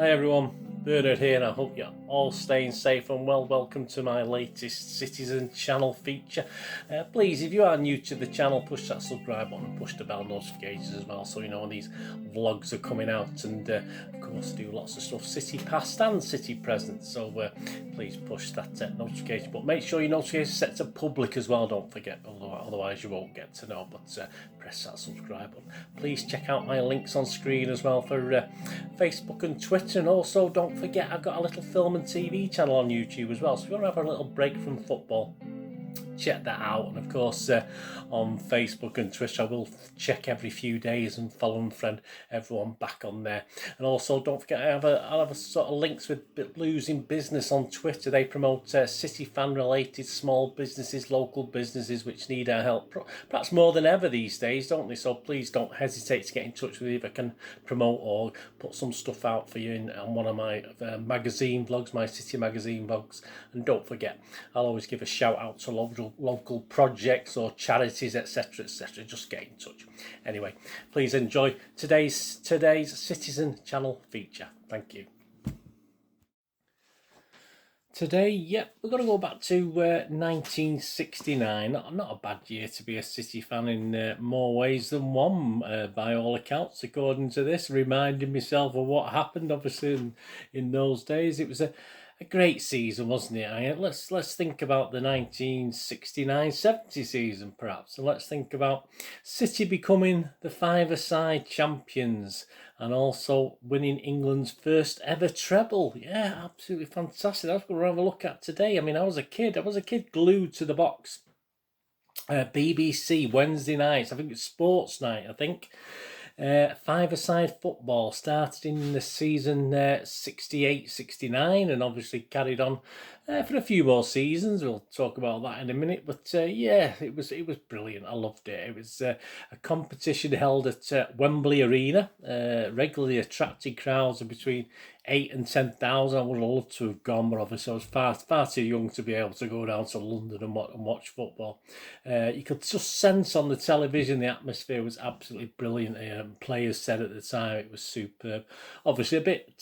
Hi everyone, Bernard here, and I hope you're all staying safe and well. Welcome to my latest Citizen channel feature. Please, if you are new to the channel, push that subscribe button and push the bell notifications as well, so you know when these vlogs are coming out. And of course, I do lots of stuff city past and city present, so please push that notification button. Make sure your notification is set to public as well, don't forget, otherwise you won't get to know. But press that subscribe button. Please check out my links on screen as well for Facebook and Twitter, and also don't forget I've got a little film and TV channel on YouTube as well, so if you want to have a little break from football, check that out. And of course on Facebook and Twitter I will check every few days and follow and friend everyone back on there. And also don't forget I'll have a sort of links with Blues in Business on Twitter. They promote City fan related small businesses, local businesses which need our help perhaps more than ever these days, don't they? So please don't hesitate to get in touch with me if I can promote or put some stuff out for you on one of my magazine vlogs, my city magazine vlogs. And don't forget, I'll always give a shout out to local projects or charities, etc, etc. Just get in touch. Anyway, please enjoy today's Citizen channel feature. Thank you. Today, we're going to go back to 1969. Not a bad year to be a City fan in more ways than one, by all accounts, according to this. Reminding myself of what happened, obviously, in those days. It was a great season, wasn't it? Let's think about the 1969-70 season, perhaps. And let's think about City becoming the five-a-side champions and also winning England's first ever treble. Yeah, absolutely fantastic. That's what we're going to have a look at today. I mean, I was a kid glued to the box. BBC Wednesday nights, I think it's Sports Night, I think. Five-a-side football started in the season 68-69 and obviously carried on for a few more seasons. We'll talk about that in a minute. But yeah, it was brilliant. I loved it. It was a competition held at Wembley Arena. Regularly attracted crowds of between 8,000 and 10,000. I would have loved to have gone, but obviously I was far too young to be able to go down to London and watch football. You could just sense on the television the atmosphere was absolutely brilliant. Players said at the time it was superb. Obviously a bit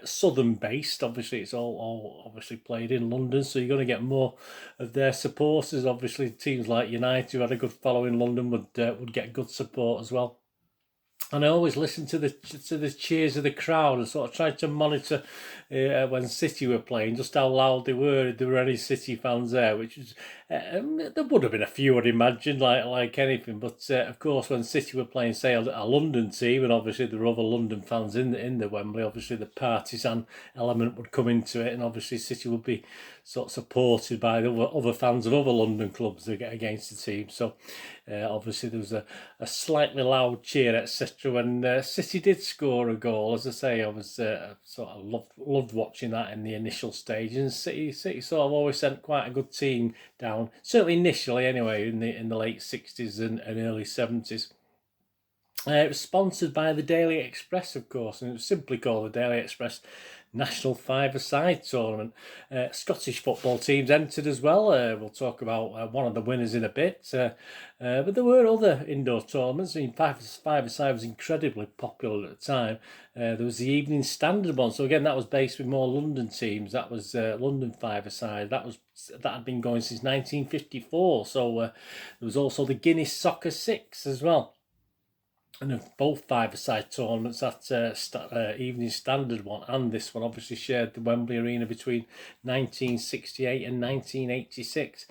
southern based. Obviously it's all obviously played in London, so you're going to get more of their supporters. Obviously teams like United, who had a good following in London, would get good support as well. And I always listened to the cheers of the crowd and sort of tried to monitor when City were playing, just how loud they were, if there were any City fans there, which was there would have been a few, I'd imagine, like anything. But of course, when City were playing, say, a London team, and obviously there were other London fans in the Wembley, obviously the partisan element would come into it, and obviously City would be sort of supported by the other fans of other London clubs that get against the team. So obviously there was a slightly loud cheer, etc. when City did score a goal. As I say, I was sort of loved watching that in the initial stage. And City sort of always sent quite a good team down, certainly initially anyway, in the late 60s and early 70s. It was sponsored by the Daily Express, of course, and it was simply called the Daily Express National Five-a-Side Tournament. Scottish football teams entered as well. We'll talk about one of the winners in a bit. But there were other indoor tournaments. I mean, five-a-side was incredibly popular at the time. There was the Evening Standard one. So again, that was based with more London teams. That was London five-a-side. That had been going since 1954. So there was also the Guinness Soccer Six as well. And of both five-a-side tournaments, that Evening Standard one and this one obviously shared the Wembley Arena between 1968 and 1986.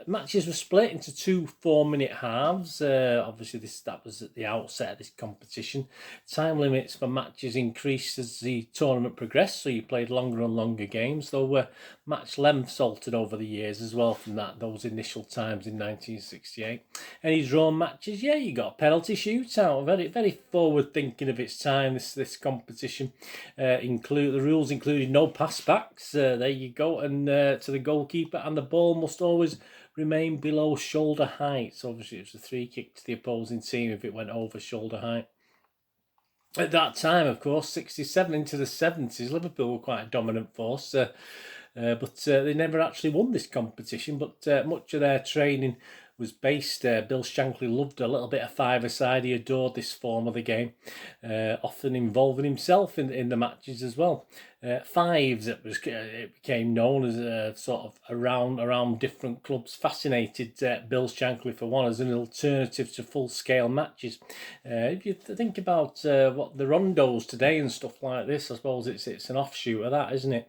Matches were split into 2 4-minute halves. Obviously that was at the outset of this competition. Time limits for matches increased as the tournament progressed, so you played longer and longer games, though match lengths altered over the years as well from those initial times in 1968. Any drawn matches? Yeah, you got a penalty shootout. Very, very forward thinking of its time, this competition. The rules included no passbacks. There you go, and to the goalkeeper, and the ball must always remain below shoulder height. So obviously it was a free kick to the opposing team if it went over shoulder height. At that time, of course, 67 into the 70s, Liverpool were quite a dominant force, but they never actually won this competition. But much of their training was based. Bill Shankly loved a little bit of five-a-side. He adored this form of the game, often involving himself in the matches as well. Fives, it became known as sort of around different clubs, fascinated Bill Shankly for one as an alternative to full-scale matches. If you think about what the rondos today and stuff like this, I suppose it's an offshoot of that, isn't it?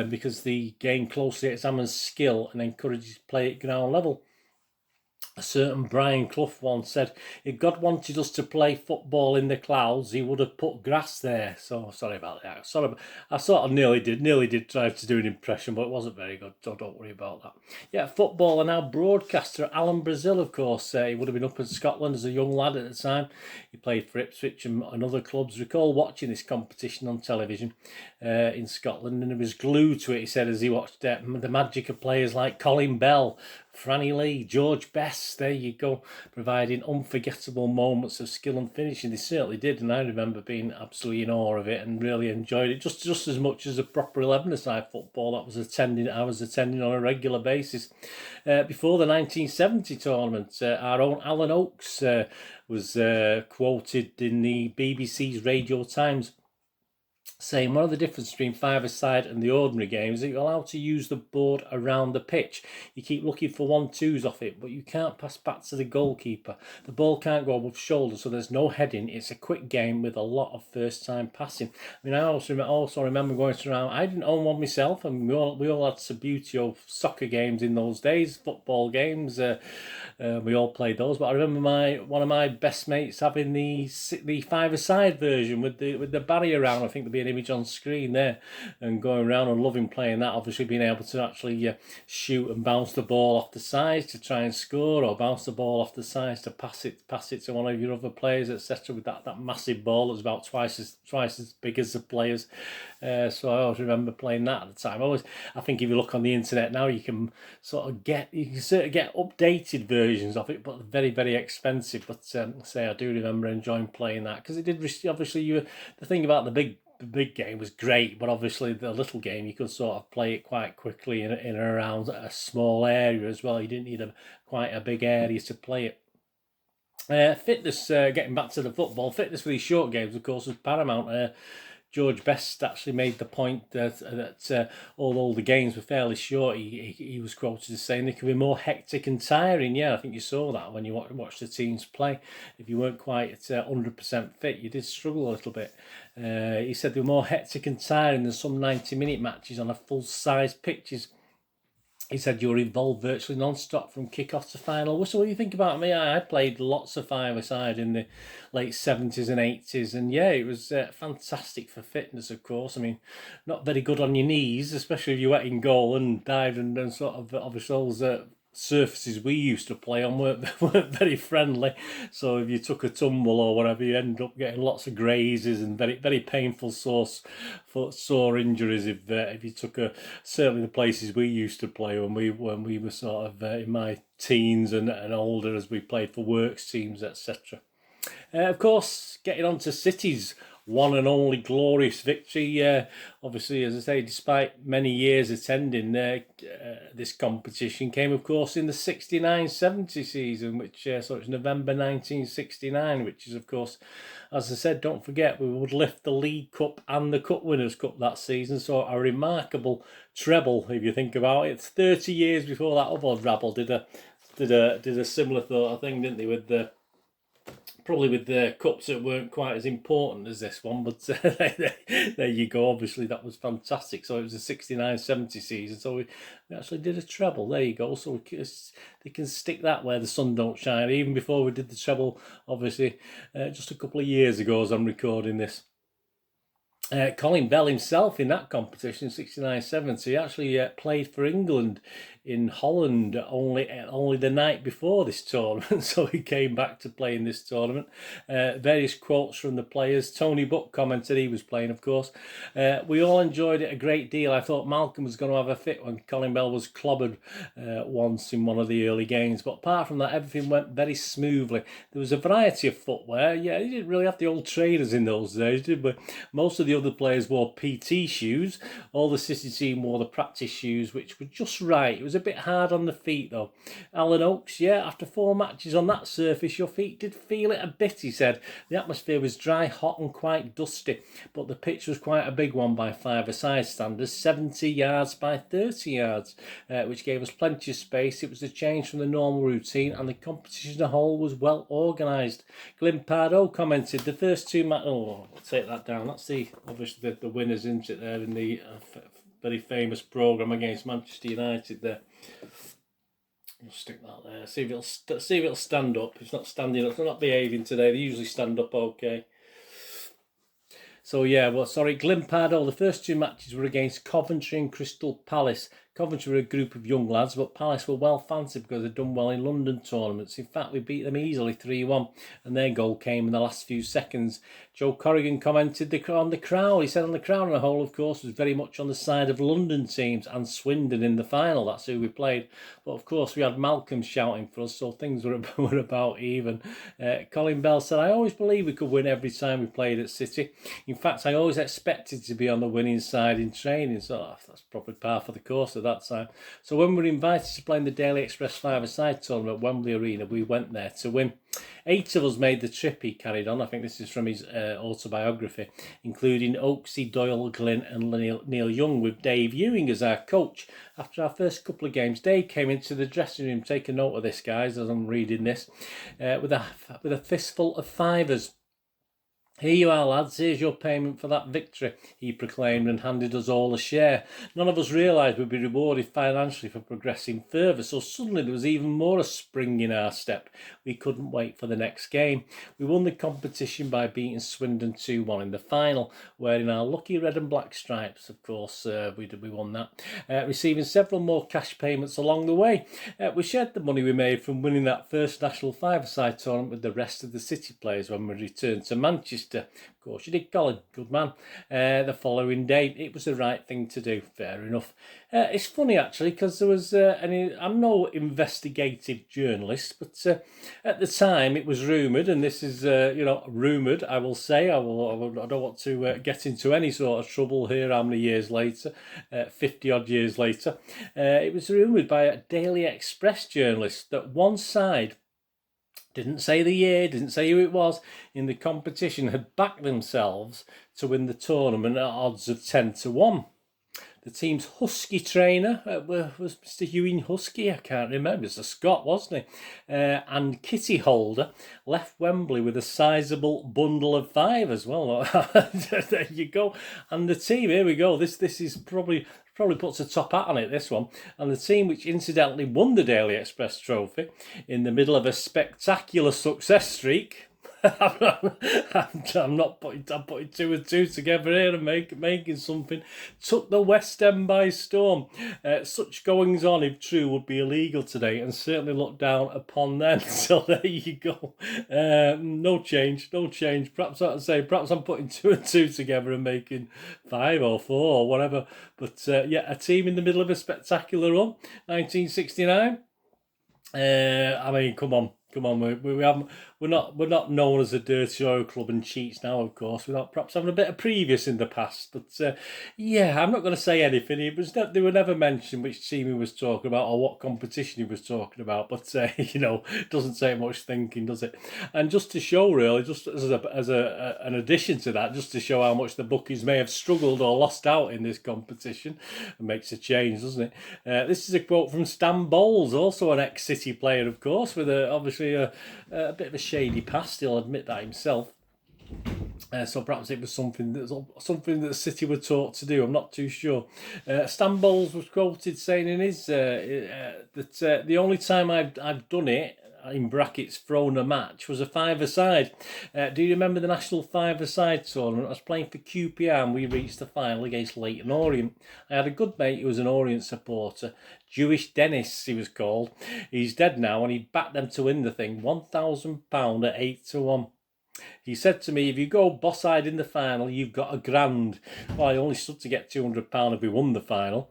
Because the game closely examines skill and encourages play at ground level. A certain Brian Clough once said, if God wanted us to play football in the clouds, he would have put grass there. So, sorry about that. I sort of nearly did try to do an impression, but it wasn't very good, so don't worry about that. Yeah, footballer now broadcaster Alan Brazil, of course. He would have been up in Scotland as a young lad at the time. He played for Ipswich and other clubs. Recall watching this competition on television in Scotland, and he was glued to it, he said, as he watched the magic of players like Colin Bell, Franny Lee, George Best, there you go, providing unforgettable moments of skill and finishing. They certainly did, and I remember being absolutely in awe of it and really enjoyed it just as much as a proper 11-a-side football that I was attending on a regular basis. Before the 1970 tournament, our own Alan Oakes was quoted in the BBC's Radio Times saying one of the differences between five-a-side and the ordinary game is that you're allowed to use the board around the pitch. You keep looking for 1-2s off it, but you can't pass back to the goalkeeper. The ball can't go above shoulder, so there's no heading. It's a quick game with a lot of first-time passing. I mean, I also remember going around. I didn't own one myself, and we all had some beauty of soccer games in those days, football games. We all played those, but I remember one of my best mates having the five-a-side version with the barrier around. I think there'd be an image on screen there, and going around and loving playing that. Obviously, being able to actually shoot and bounce the ball off the sides to try and score, or bounce the ball off the sides to pass it to one of your other players, etc. With that massive ball that was about twice as big as the players. So I always remember playing that at the time. I think if you look on the internet now, you can sort of get updated versions of it, but very, very expensive. But I do remember enjoying playing that, because it did obviously the thing about the big game was great, but obviously the little game you could sort of play it quite quickly in and around a small area as well. You didn't need quite a big area to play it. Fitness, getting back to the football, fitness for these short games, of course, was paramount. George Best actually made the point that although the games were fairly short, he was quoted as saying they could be more hectic and tiring. Yeah, I think you saw that when you watched the teams play. If you weren't quite 100% fit, you did struggle a little bit. He said they were more hectic and tiring than some 90-minute matches on a full-size pitches. He said you were involved virtually non-stop from kick-off to final whistle. What do you think about me? I played lots of five-a-side in the late 70s and 80s, and yeah, it was fantastic for fitness, of course. I mean, not very good on your knees, especially if you went in goal and dived and sort of obviously those surfaces we used to play on weren't very friendly. So if you took a tumble or whatever, you end up getting lots of grazes and very, very painful sore injuries if you took certainly the places we used to play when we were sort of in my teens and older, as we played for works teams, etc. Of course, getting on to City's one and only glorious victory. Obviously, as I say, despite many years attending this competition, came, of course, in the 69-70 season, so it's November 1969, which is, of course, as I said, don't forget, we would lift the League Cup and the Cup Winners' Cup that season, so a remarkable treble, if you think about it. 30 years before that other rabble did a similar sort of thing, didn't they, with the cups that weren't quite as important as this one, but there you go. Obviously, that was fantastic. So it was a 69-70 season, so we actually did a treble. There you go. So they can stick that where the sun don't shine. Even before we did the treble, obviously, just a couple of years ago as I'm recording this. Colin Bell himself in that competition, 69-70, actually played for England in Holland only the night before this tournament, so he came back to play in this tournament. Various quotes from the players. Tony Buck commented, he was playing, of course. We all enjoyed it a great deal. I thought Malcolm was going to have a fit when Colin Bell was clobbered once in one of the early games, but apart from that, everything went very smoothly. There was a variety of footwear. Yeah, you didn't really have the old trainers in those days, did we? Most of the the other players wore PT shoes. All the City team wore the practice shoes, which were just right. It was a bit hard on the feet, though. Alan Oakes, yeah, after 4 matches on that surface, your feet did feel it a bit, he said. The atmosphere was dry, hot and quite dusty, but the pitch was quite a big one by five-a-side standards, 70 yards by 30 yards, which gave us plenty of space. It was a change from the normal routine, and the competition as a whole was well organised. Glyn Pardo commented, the first 2 matches... Oh, I'll take that down. That's obviously the winners, isn't it, there in the very famous programme against Manchester United there. I'll stick that there. See if it'll stand up. It's not standing up. It's not behaving today. They usually stand up okay. So yeah, well, sorry, Glyn Pardo, the first 2 matches were against Coventry and Crystal Palace. Coventry were a group of young lads, but Palace were well fancied because they'd done well in London tournaments. In fact, we beat them easily 3-1, and their goal came in the last few seconds. Joe Corrigan commented on the crowd. He said on the crowd on the whole, of course, was very much on the side of London teams and Swindon in the final. That's who we played. But of course, we had Malcolm shouting for us, so things were about even. Colin Bell said, I always believed we could win every time we played at City. In fact, I always expected to be on the winning side in training, so that's probably par for the course at that time. So when we were invited to play in the Daily Express five-a-side tournament at Wembley Arena, we went there to win. 8 of us made the trip, he carried on. I think this is from his autobiography, including Oaksy, Doyle, Glyn and Neil Young, with Dave Ewing as our coach. After our first couple of games, Dave came into the dressing room. Take a note of this, guys, as I'm reading this, with a fistful of fivers. Here you are, lads, here's your payment for that victory, he proclaimed, and handed us all a share. None of us realised we'd be rewarded financially for progressing further, so suddenly there was even more a spring in our step. We couldn't wait for the next game. We won the competition by beating Swindon 2-1 in the final, wearing our lucky red and black stripes. Of course, we won that, receiving several more cash payments along the way. We shared the money we made from winning that first national five-a-side tournament with the rest of the City players when we returned to Manchester. Of course you did, Colin, good man. The following day, it was the right thing to do, fair enough. It's funny actually, because there was I'm no investigative journalist, but at the time it was rumoured, and this is rumoured, I will say, I don't want to get into any sort of trouble here how many years later, 50 odd years later, it was rumoured by a Daily Express journalist that one side, didn't say the year, didn't say who it was, in the competition, had backed themselves to win the tournament at odds of 10-1. The team's Husky trainer was Mr. Ewing Husky, I can't remember, it's a Scot, wasn't he? And kitty holder left Wembley with a sizable bundle of five as well. There you go. And the team, here we go, this is probably puts a top hat on it, this one. And the team, which incidentally won the Daily Express trophy in the middle of a spectacular success streak. I'm putting 2 and 2 together here and making something. Took the West End by storm. Such goings on, if true, would be illegal today, and certainly looked down upon them. So there you go. No change. Perhaps I'm putting 2 and 2 together and making 5 or 4 or whatever. But a team in the middle of a spectacular run, 1969. I mean, come on. We're not known as a dirty oil club and cheats now, of course. We're not perhaps having a bit of previous in the past, but I'm not going to say anything. They were never mentioned which team he was talking about or what competition he was talking about. But it doesn't take much thinking, does it? And just to show, really, just as an addition to that, just to show how much the bookies may have struggled or lost out in this competition, it makes a change, doesn't it? This is a quote from Stan Bowles, also an ex-City player, of course, with obviously a bit of a shady past. He'll admit that himself. So perhaps it was something that City were taught to do. I'm not too sure. Stan Bowles was quoted saying in his that the only time I've done it, in brackets, thrown a match, was a five-a-side. Do you remember the National Five-a-Side tournament? I was playing for QPR and we reached the final against Leyton Orient. I had a good mate who was an Orient supporter, Jewish Dennis he was called. He's dead now, and he backed them to win the thing, £1,000 at 8-1. He said to me, if you go boss-eyed in the final, you've got a grand. Well, I only stood to get £200 if we won the final.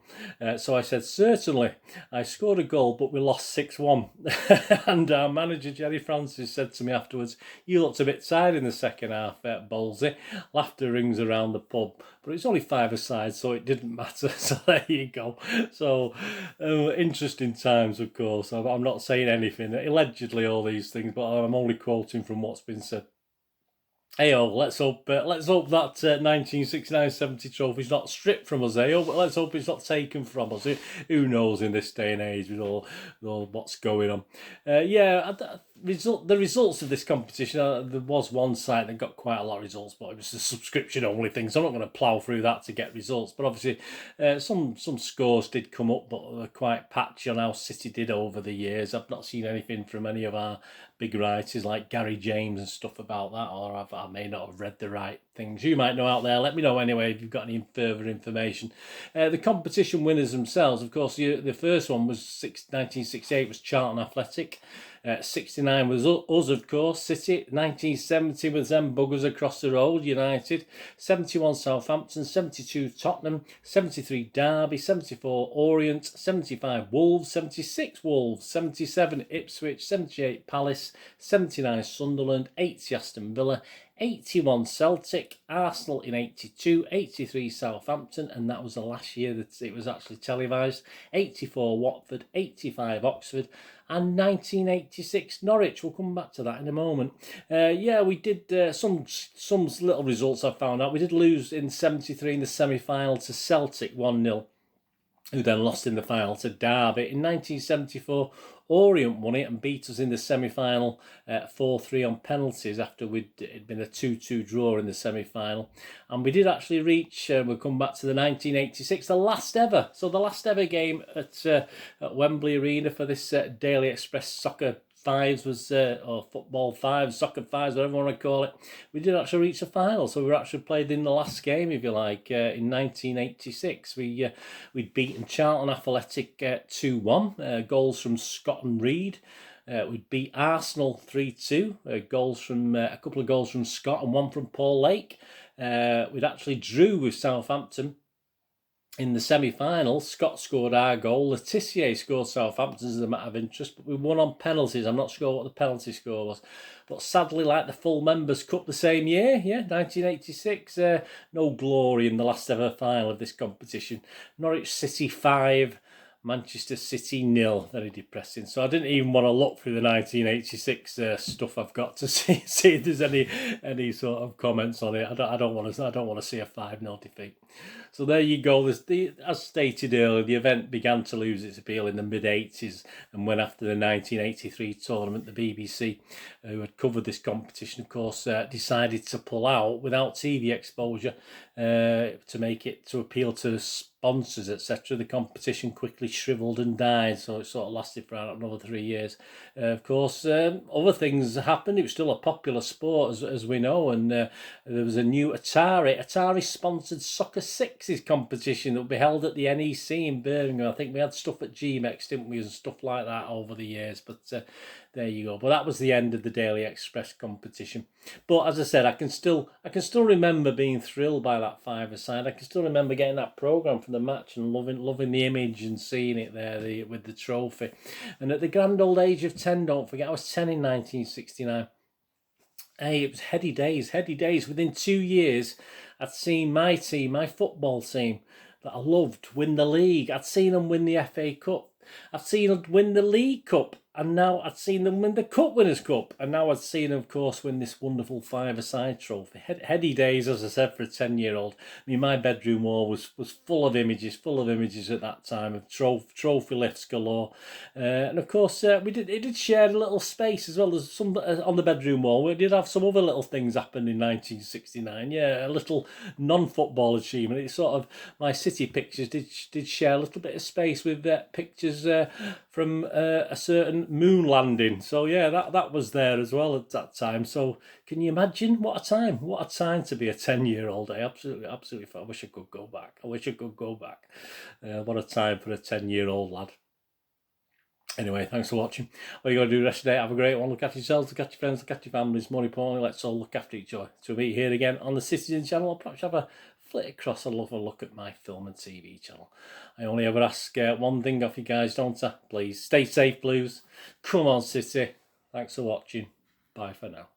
So I said, certainly. I scored a goal, but we lost 6-1. And our manager, Jerry Francis, said to me afterwards, you looked a bit tired in the second half, Ballsy. Laughter rings around the pub. But it's only 5-a-side, so it didn't matter. So there you go. So interesting times, of course. I'm not saying anything. Allegedly, all these things, but I'm only quoting from what's been said. Heyo, let's hope that 1969-70 trophy's not stripped from us, but let's hope it's not taken from us. Who knows in this day and age with all what's going on. The results of this competition, there was one site that got quite a lot of results, but it was a subscription-only thing, so I'm not going to plough through that to get results. But obviously, some scores did come up, but they're quite patchy on how City did over the years. I've not seen anything from any of our big writers like Gary James and stuff about that, or I may not have read the right things. You might know out there. Let me know anyway if you've got any further information. The competition winners themselves, of course, the first one was 1968 was Charlton Athletic. 69 was us, of course, City. 1970 was them buggers across the road, United. 71 Southampton. 72 Tottenham. 73 Derby. 74 Orient. 75 Wolves. 76 Wolves. 77 Ipswich. 78 Palace. 79 Sunderland. 80 Aston Villa. 81 Celtic, Arsenal in 82, 83 Southampton, and that was the last year that it was actually televised, 84 Watford, 85 Oxford, and 1986 Norwich. We'll come back to that in a moment. We did some little results I found out. We did lose in 73 in the semi-final to Celtic 1-0. Who then lost in the final to Derby. In 1974, Orient won it and beat us in the semi-final 4-3 on penalties after it'd been a 2-2 draw in the semi-final. And we did actually reach, we'll come back to the 1986, the last ever. So the last ever game at Wembley Arena for this Daily Express Soccer Fives was, or Football Fives, Soccer Fives, whatever you want to call it. We did actually reach the final, so we were actually played in the last game, if you like, in 1986. We'd beaten Charlton Athletic 2-1, goals from Scott and Reed. We'd beat Arsenal 3-2, goals from a couple of goals from Scott and one from Paul Lake. We'd actually drew with Southampton. In the semi-final, Scott scored our goal. Letitia scored Southampton's as a matter of interest, but we won on penalties. I'm not sure what the penalty score was. But sadly, like the full Members' Cup the same year, 1986, no glory in the last ever final of this competition. Norwich City 5, Manchester City 0. Very depressing. So I didn't even want to look through the 1986 stuff I've got to see if there's any sort of comments on it. I don't want to see a 5-0 defeat. So there you go. As stated earlier, the event began to lose its appeal in the mid-80s, and when after the 1983 tournament, the BBC, who had covered this competition, of course, decided to pull out without TV exposure to appeal to sponsors, etc. The competition quickly shriveled and died, so it sort of lasted for another 3 years. Of course, other things happened. It was still a popular sport, as we know, and there was a new Atari-sponsored Soccer Sixes competition that would be held at the NEC in Birmingham. I think we had stuff at GMEX, didn't we, and stuff like that over the years, but there you go. But that was the end of the Daily Express competition. But as I said, I can still remember being thrilled by that five-a-side. I can still remember getting that programme from the match and loving the image and seeing it there with the trophy. And at the grand old age of 10, don't forget, I was 10 in 1969. Hey, it was heady days. Within 2 years, I'd seen my team, my football team that I loved, win the league. I'd seen them win the FA Cup. I'd seen them win the League Cup. And now I'd seen them win the Cup Winners' Cup. And now I'd seen them, of course, win this wonderful five-a-side trophy. Heady days, as I said, for a 10-year-old. I mean, my bedroom wall was full of images at that time of trophy lifts galore. And, of course, it did share a little space as well. As some on the bedroom wall. We did have some other little things happen in 1969. Yeah, a little non-football achievement. It's sort of, my city pictures did share a little bit of space with pictures from a certain moon landing. So yeah, that was there as well at that time. So can you imagine what a time to be a 10-year-old? Absolutely. I wish I could go back. What a time for a 10-year-old lad. Anyway, thanks for watching. What you got to do the rest of the day, have a great one. Look after yourselves, look after your friends, look after your families. More importantly, let's all look after each other. So we'll meet here again on the Citizen channel. I'll perhaps have a flit across and have a look at my film and TV channel. I only ever ask one thing of you guys, don't I? Please stay safe, Blues. Come on, City. Thanks for watching. Bye for now.